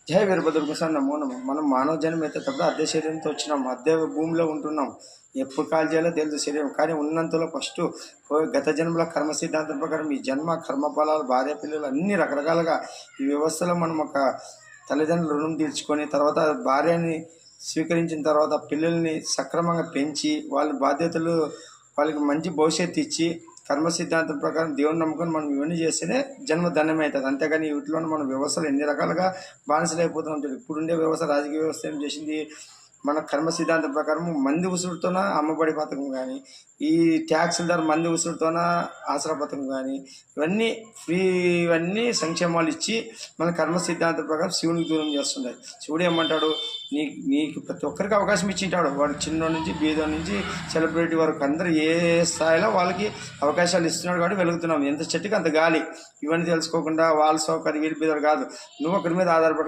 జై వీరభద్ర సార్ నమో నమో. మనం మానవ జన్మ ఎత్తేటప్పుడు అద్దె శరీరంతో వచ్చినాం, అద్దె భూమిలో ఉంటున్నాం. ఎప్పుడు కాల్ చేయాలో తెలుసు శరీరం, కానీ ఉన్నంతలో ఫస్ట్ గత జన్మల కర్మ సిద్ధాంతం ప్రకారం ఈ జన్మ కర్మ ఫలాలు, భార్య పిల్లలు అన్ని రకరకాలుగా ఈ వ్యవస్థలో మనం ఒక తల్లిదండ్రులు రుణం తీర్చుకొని తర్వాత భార్యని స్వీకరించిన తర్వాత పిల్లల్ని సక్రమంగా పెంచి వాళ్ళ బాధ్యతలు వాళ్ళకి మంచి భవిష్యత్తు ఇచ్చి కర్మ సిద్ధాంతం ప్రకారం దేవుని నమ్ముకొని మనం ఇవన్నీ చేస్తేనే జన్మ ధన్యమే అవుతుంది. అంతేగాని వీటిలో మన వ్యవస్థలు ఎన్ని రకాలుగా బానిసలు అయిపోతున్నాం. ఇప్పుడుండే వ్యవస్థ, రాజకీయ వ్యవస్థ ఏం చేసింది, మన కర్మ సిద్ధాంతం ప్రకారం మంది ఉసురుతోన అమ్మబడి పథకం కానీ, ఈ ట్యాక్సుల ద్వారా మంది ఉసురుతోన ఆసరా పథకం కానీ, ఇవన్నీ ఫ్రీ, ఇవన్నీ సంక్షేమాలు ఇచ్చి మన కర్మ సిద్ధాంతం ప్రకారం శివునికి దూరం చేస్తున్నాయి. శివుడు ఏమంటాడు, నీకు ప్రతి ఒక్కరికి అవకాశం ఇచ్చింటాడు. వాడు చిన్న నుంచి బీదో నుంచి సెలబ్రిటీ వరకు అందరూ ఏ స్థాయిలో వాళ్ళకి అవకాశాలు ఇస్తున్నాడు కాబట్టి వెలుగుతున్నాం. ఎంత చెట్టుకి అంత గాలి. ఇవన్నీ తెలుసుకోకుండా వాళ్ళ సౌకర్యం వీళ్ళ మీద కాదు, నువ్వు ఒకరి మీద ఆధారపడి